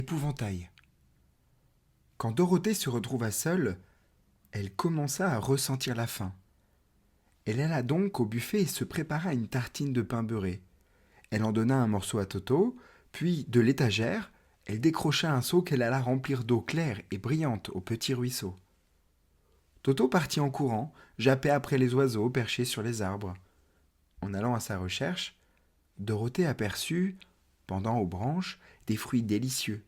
épouvantail. Quand Dorothée se retrouva seule, elle commença à ressentir la faim. Elle alla donc au buffet et se prépara une tartine de pain beurré. Elle en donna un morceau à Toto, puis, de l'étagère, elle décrocha un seau qu'elle alla remplir d'eau claire et brillante au petit ruisseau. Toto partit en courant, jappait après les oiseaux perchés sur les arbres. En allant à sa recherche, Dorothée aperçut, pendant aux branches, des fruits délicieux.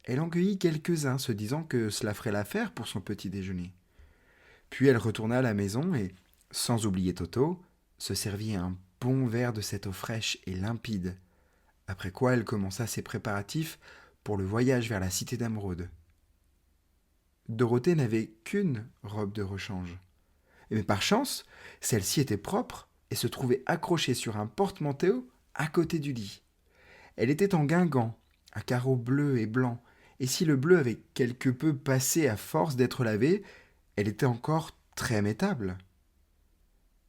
Elle en cueillit quelques-uns, se disant que cela ferait l'affaire pour son petit déjeuner. Puis elle retourna à la maison et, sans oublier Toto, se servit un bon verre de cette eau fraîche et limpide, après quoi elle commença ses préparatifs pour le voyage vers la cité d'Émeraude. Dorothée n'avait qu'une robe de rechange. Mais par chance, celle-ci était propre et se trouvait accrochée sur un porte-manteau à côté du lit. Elle était en guingamp, à carreaux bleus et blancs, et si le bleu avait quelque peu passé à force d'être lavé, elle était encore très mettable.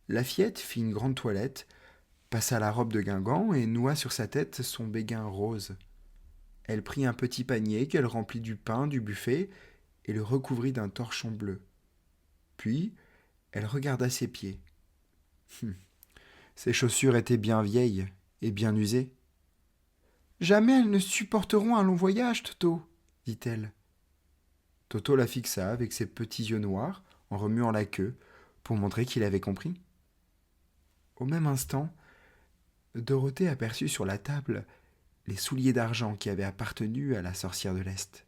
La fillette fit une grande toilette, passa la robe de guingamp et noua sur sa tête son béguin rose. Elle prit un petit panier qu'elle remplit du pain du buffet et le recouvrit d'un torchon bleu. Puis, elle regarda ses pieds. Ses chaussures étaient bien vieilles et bien usées. Jamais elles ne supporteront un long voyage, Toto, dit-elle. Toto la fixa avec ses petits yeux noirs en remuant la queue pour montrer qu'il avait compris. Au même instant, Dorothée aperçut sur la table les souliers d'argent qui avaient appartenu à la sorcière de l'Est.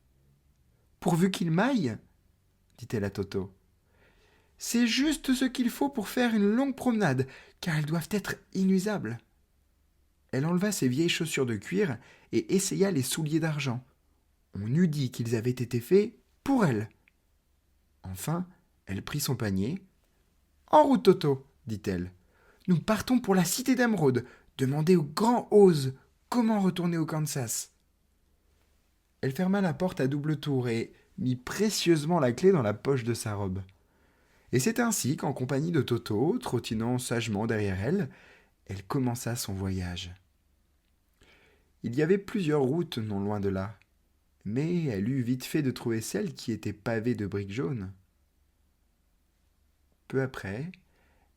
Pourvu qu'ils m'aillent, dit-elle à Toto. C'est juste ce qu'il faut pour faire une longue promenade, car elles doivent être inusables. Elle enleva ses vieilles chaussures de cuir et essaya les souliers d'argent. On eût dit qu'ils avaient été faits pour elle. Enfin, elle prit son panier. En route, Toto, dit-elle. Nous partons pour la cité d'Émeraude, demander au grand Oz comment retourner au Kansas. Elle ferma la porte à double tour et mit précieusement la clé dans la poche de sa robe. Et c'est ainsi qu'en compagnie de Toto, trottinant sagement derrière elle, elle commença son voyage. Il y avait plusieurs routes non loin de là, mais elle eut vite fait de trouver celle qui était pavée de briques jaunes. Peu après,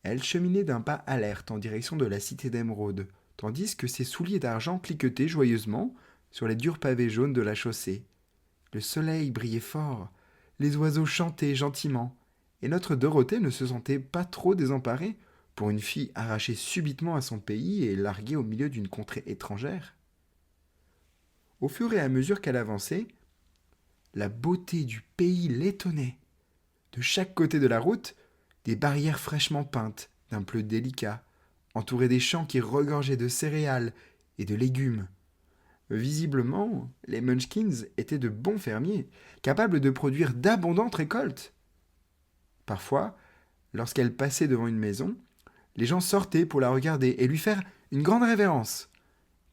elle cheminait d'un pas alerte en direction de la cité d'Émeraude, tandis que ses souliers d'argent cliquetaient joyeusement sur les durs pavés jaunes de la chaussée. Le soleil brillait fort, les oiseaux chantaient gentiment, et notre Dorothée ne se sentait pas trop désemparée pour une fille arrachée subitement à son pays et larguée au milieu d'une contrée étrangère. Au fur et à mesure qu'elle avançait, la beauté du pays l'étonnait. De chaque côté de la route, des barrières fraîchement peintes, d'un bleu délicat, entourées des champs qui regorgeaient de céréales et de légumes. Visiblement, les Munchkins étaient de bons fermiers, capables de produire d'abondantes récoltes. Parfois, lorsqu'elle passait devant une maison, les gens sortaient pour la regarder et lui faire une grande révérence,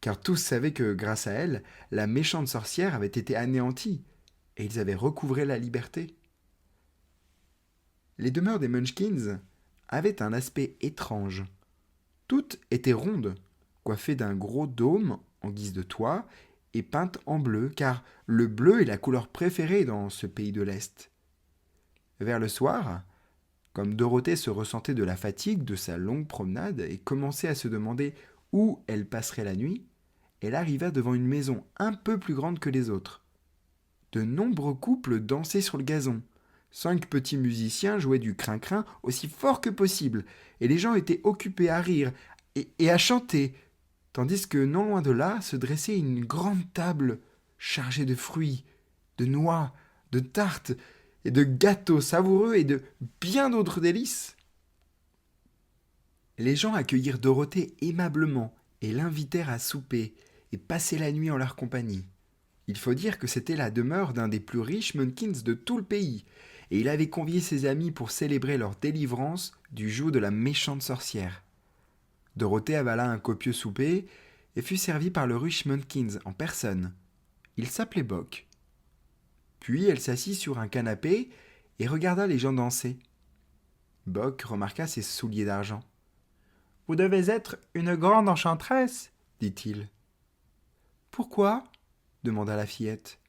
car tous savaient que, grâce à elle, la méchante sorcière avait été anéantie, et ils avaient recouvré la liberté. Les demeures des Munchkins avaient un aspect étrange. Toutes étaient rondes, coiffées d'un gros dôme en guise de toit et peintes en bleu, car le bleu est la couleur préférée dans ce pays de l'Est. Vers le soir, comme Dorothée se ressentait de la fatigue de sa longue promenade et commençait à se demander où elle passerait la nuit, elle arriva devant une maison un peu plus grande que les autres. De nombreux couples dansaient sur le gazon. 5 petits musiciens jouaient du crin-crin aussi fort que possible, et les gens étaient occupés à rire et à chanter, tandis que non loin de là se dressait une grande table chargée de fruits, de noix, de tartes et de gâteaux savoureux et de bien d'autres délices. Les gens accueillirent Dorothée aimablement et l'invitèrent à souper et passer la nuit en leur compagnie. Il faut dire que c'était la demeure d'un des plus riches Munkins de tout le pays, et il avait convié ses amis pour célébrer leur délivrance du joug de la méchante sorcière. Dorothée avala un copieux souper et fut servie par le riche Munkins en personne. Il s'appelait Bock. Puis elle s'assit sur un canapé et regarda les gens danser. Bock remarqua ses souliers d'argent. « Vous devez être une grande enchanteresse, dit-il. « Pourquoi » demanda la fillette.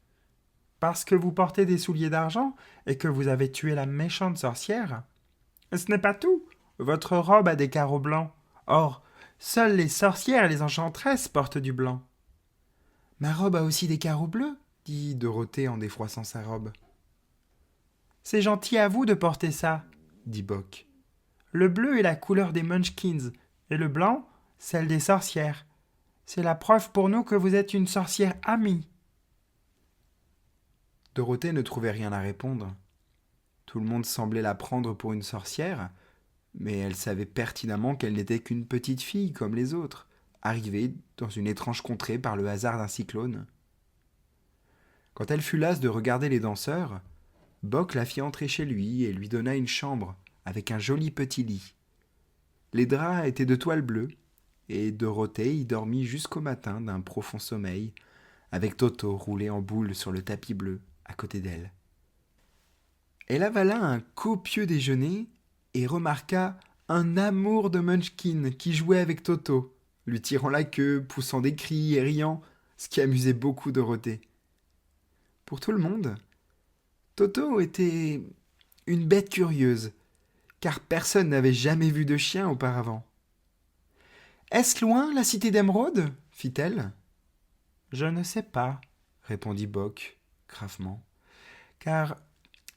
Parce que vous portez des souliers d'argent et que vous avez tué la méchante sorcière? Ce n'est pas tout. Votre robe a des carreaux blancs. Or, seules les sorcières et les enchantresses portent du blanc. Ma robe a aussi des carreaux bleus, dit Dorothée en défroissant sa robe. C'est gentil à vous de porter ça, dit Boc. Le bleu est la couleur des Munchkins et le blanc, celle des sorcières. C'est la preuve pour nous que vous êtes une sorcière amie. Dorothée ne trouvait rien à répondre. Tout le monde semblait la prendre pour une sorcière, mais elle savait pertinemment qu'elle n'était qu'une petite fille comme les autres, arrivée dans une étrange contrée par le hasard d'un cyclone. Quand elle fut lasse de regarder les danseurs, Boc la fit entrer chez lui et lui donna une chambre avec un joli petit lit. Les draps étaient de toile bleue, et Dorothée y dormit jusqu'au matin d'un profond sommeil, avec Toto roulé en boule sur le tapis bleu à côté d'elle. Elle avala un copieux déjeuner et remarqua un amour de Munchkin qui jouait avec Toto, lui tirant la queue, poussant des cris et riant, ce qui amusait beaucoup Dorothée. Pour tout le monde, Toto était une bête curieuse, car personne n'avait jamais vu de chien auparavant. « Est-ce loin, la cité d'Émeraude » fit-elle. « Je ne sais pas, » répondit Boc, gravement. « Car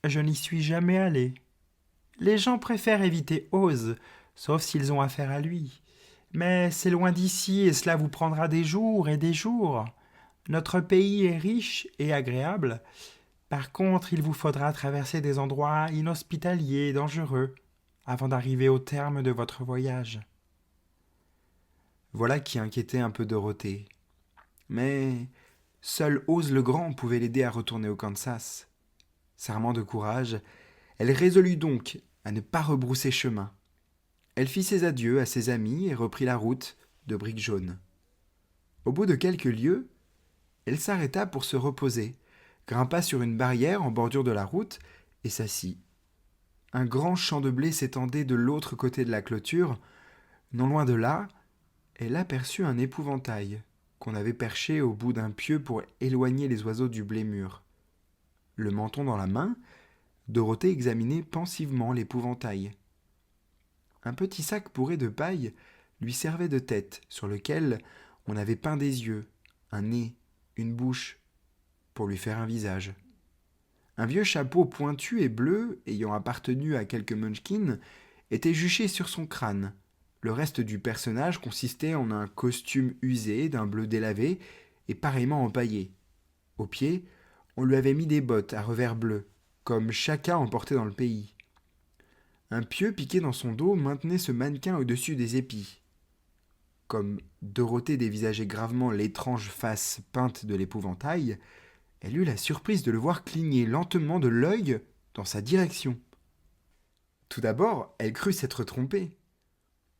je n'y suis jamais allé. Les gens préfèrent éviter Oz, sauf s'ils ont affaire à lui. Mais c'est loin d'ici et cela vous prendra des jours et des jours. Notre pays est riche et agréable. Par contre, il vous faudra traverser des endroits inhospitaliers et dangereux avant d'arriver au terme de votre voyage. » Voilà qui inquiétait un peu Dorothée. Mais seul Oz le Grand pouvait l'aider à retourner au Kansas. S'armant de courage, elle résolut donc à ne pas rebrousser chemin. Elle fit ses adieux à ses amis et reprit la route de Briques Jaunes. Au bout de quelques lieues, elle s'arrêta pour se reposer, grimpa sur une barrière en bordure de la route et s'assit. Un grand champ de blé s'étendait de l'autre côté de la clôture. Non loin de là, elle aperçut un épouvantail qu'on avait perché au bout d'un pieu pour éloigner les oiseaux du blé mûr. Le menton dans la main, Dorothée examinait pensivement l'épouvantail. Un petit sac bourré de paille lui servait de tête, sur lequel on avait peint des yeux, un nez, une bouche, pour lui faire un visage. Un vieux chapeau pointu et bleu, ayant appartenu à quelques Munchkins, était juché sur son crâne. Le reste du personnage consistait en un costume usé d'un bleu délavé et pareillement empaillé. Aux pieds, on lui avait mis des bottes à revers bleu, comme chacun en portait dans le pays. Un pieu piqué dans son dos maintenait ce mannequin au-dessus des épis. Comme Dorothée dévisageait gravement l'étrange face peinte de l'épouvantail, elle eut la surprise de le voir cligner lentement de l'œil dans sa direction. Tout d'abord, elle crut s'être trompée.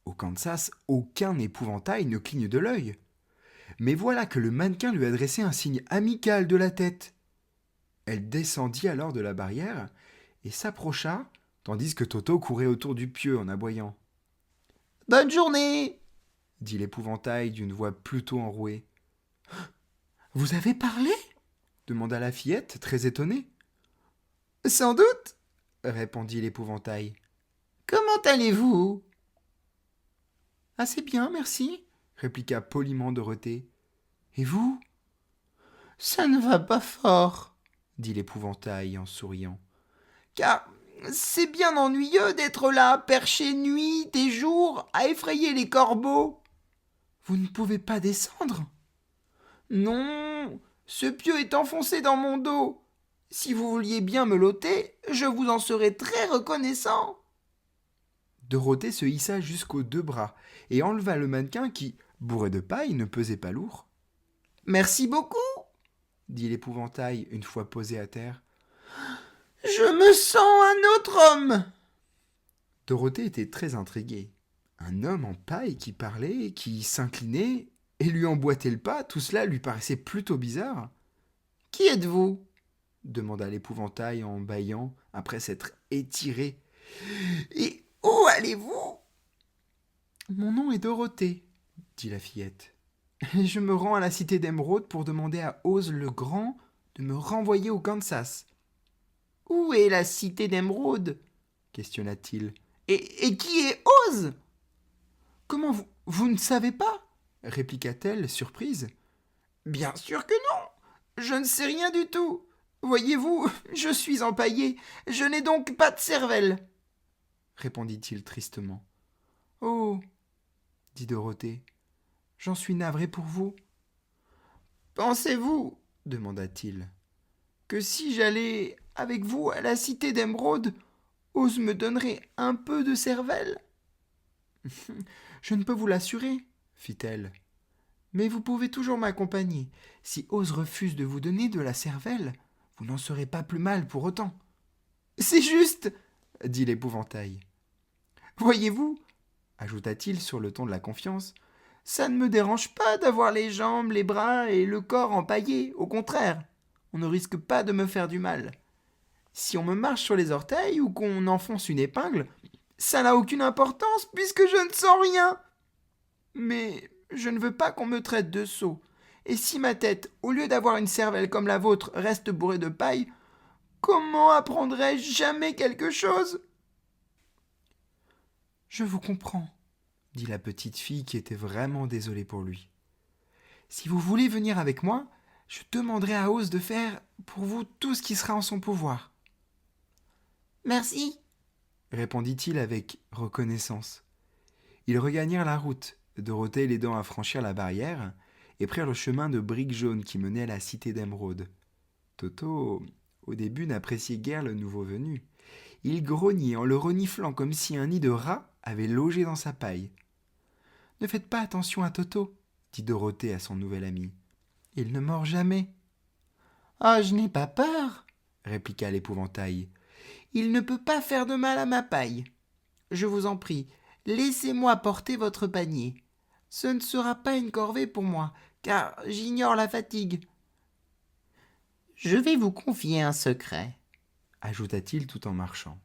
Au Kansas, aucun épouvantail ne cligne de l'œil. Mais voilà que le mannequin lui adressait un signe amical de la tête. Elle descendit alors de la barrière et s'approcha, tandis que Toto courait autour du pieu en aboyant. « Bonne journée !» dit l'épouvantail d'une voix plutôt enrouée. « Vous avez parlé ?» demanda la fillette, très étonnée. « Sans doute !» répondit l'épouvantail. « Comment allez-vous ?»« Assez bien, merci !» répliqua poliment Dorothée. « Et vous ?»« Ça ne va pas fort !» dit l'épouvantail en souriant. « Car c'est bien ennuyeux d'être là, perché nuit et jour, à effrayer les corbeaux. »« Vous ne pouvez pas descendre ?»« Non, ce pieu est enfoncé dans mon dos. Si vous vouliez bien me l'ôter, je vous en serais très reconnaissant. » Dorothée se hissa jusqu'aux 2 bras et enleva le mannequin qui, bourré de paille, ne pesait pas lourd. « Merci beaucoup !» dit l'épouvantail une fois posé à terre. « Je me sens un autre homme !» Dorothée était très intriguée. Un homme en paille qui parlait, qui s'inclinait et lui emboîtait le pas, tout cela lui paraissait plutôt bizarre. « Qui êtes-vous » demanda l'épouvantail en bâillant après s'être étiré. « Et où allez-vous ?»« Mon nom est Dorothée, » dit la fillette. Et je me rends à la cité d'Émeraude pour demander à Oz le Grand de me renvoyer au Kansas. Où est la cité d'Émeraude questionna-t-il. Et qui est Oz? Comment vous ne savez pas répliqua-t-elle, surprise. Bien sûr que non. Je ne sais rien du tout. Voyez-vous, je suis empaillé. Je n'ai donc pas de cervelle, répondit-il tristement. Oh, dit Dorothée, j'en suis navrée pour vous. Pensez-vous, demanda-t-il, que si j'allais avec vous à la cité d'Émeraude, Oz me donnerait un peu de cervelle? Je ne peux vous l'assurer, fit-elle. Mais vous pouvez toujours m'accompagner. Si Oz refuse de vous donner de la cervelle, vous n'en serez pas plus mal pour autant. C'est juste, dit l'épouvantail. Voyez-vous, ajouta-t-il sur le ton de la confiance, ça ne me dérange pas d'avoir les jambes, les bras et le corps empaillés. Au contraire, on ne risque pas de me faire du mal. Si on me marche sur les orteils ou qu'on enfonce une épingle, ça n'a aucune importance puisque je ne sens rien. Mais je ne veux pas qu'on me traite de sot. Et si ma tête, au lieu d'avoir une cervelle comme la vôtre, reste bourrée de paille, comment apprendrai-je jamais quelque chose? Je vous comprends, dit la petite fille qui était vraiment désolée pour lui. Si vous voulez venir avec moi, je demanderai à Oz de faire pour vous tout ce qui sera en son pouvoir. Merci, répondit-il avec reconnaissance. Ils regagnèrent la route, Dorothée l'aidant à franchir la barrière, et prirent le chemin de briques jaunes qui menait à la cité d'Émeraude. Toto, au début, n'appréciait guère le nouveau venu. Il grognait en le reniflant comme si un nid de rats avait logé dans sa paille. « Ne faites pas attention à Toto, dit Dorothée à son nouvel ami. Il ne mord jamais. Ah, je n'ai pas peur, répliqua l'épouvantail. Il ne peut pas faire de mal à ma paille. Je vous en prie, laissez-moi porter votre panier. Ce ne sera pas une corvée pour moi, car j'ignore la fatigue. Je vais vous confier un secret, ajouta-t-il tout en marchant.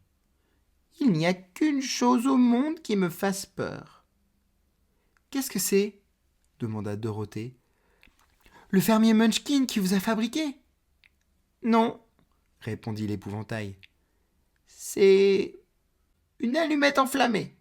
Il n'y a qu'une chose au monde qui me fasse peur. Qu'est-ce que c'est? Demanda Dorothée. Le fermier Munchkin qui vous a fabriqué? Non, répondit l'épouvantail. C'est une allumette enflammée.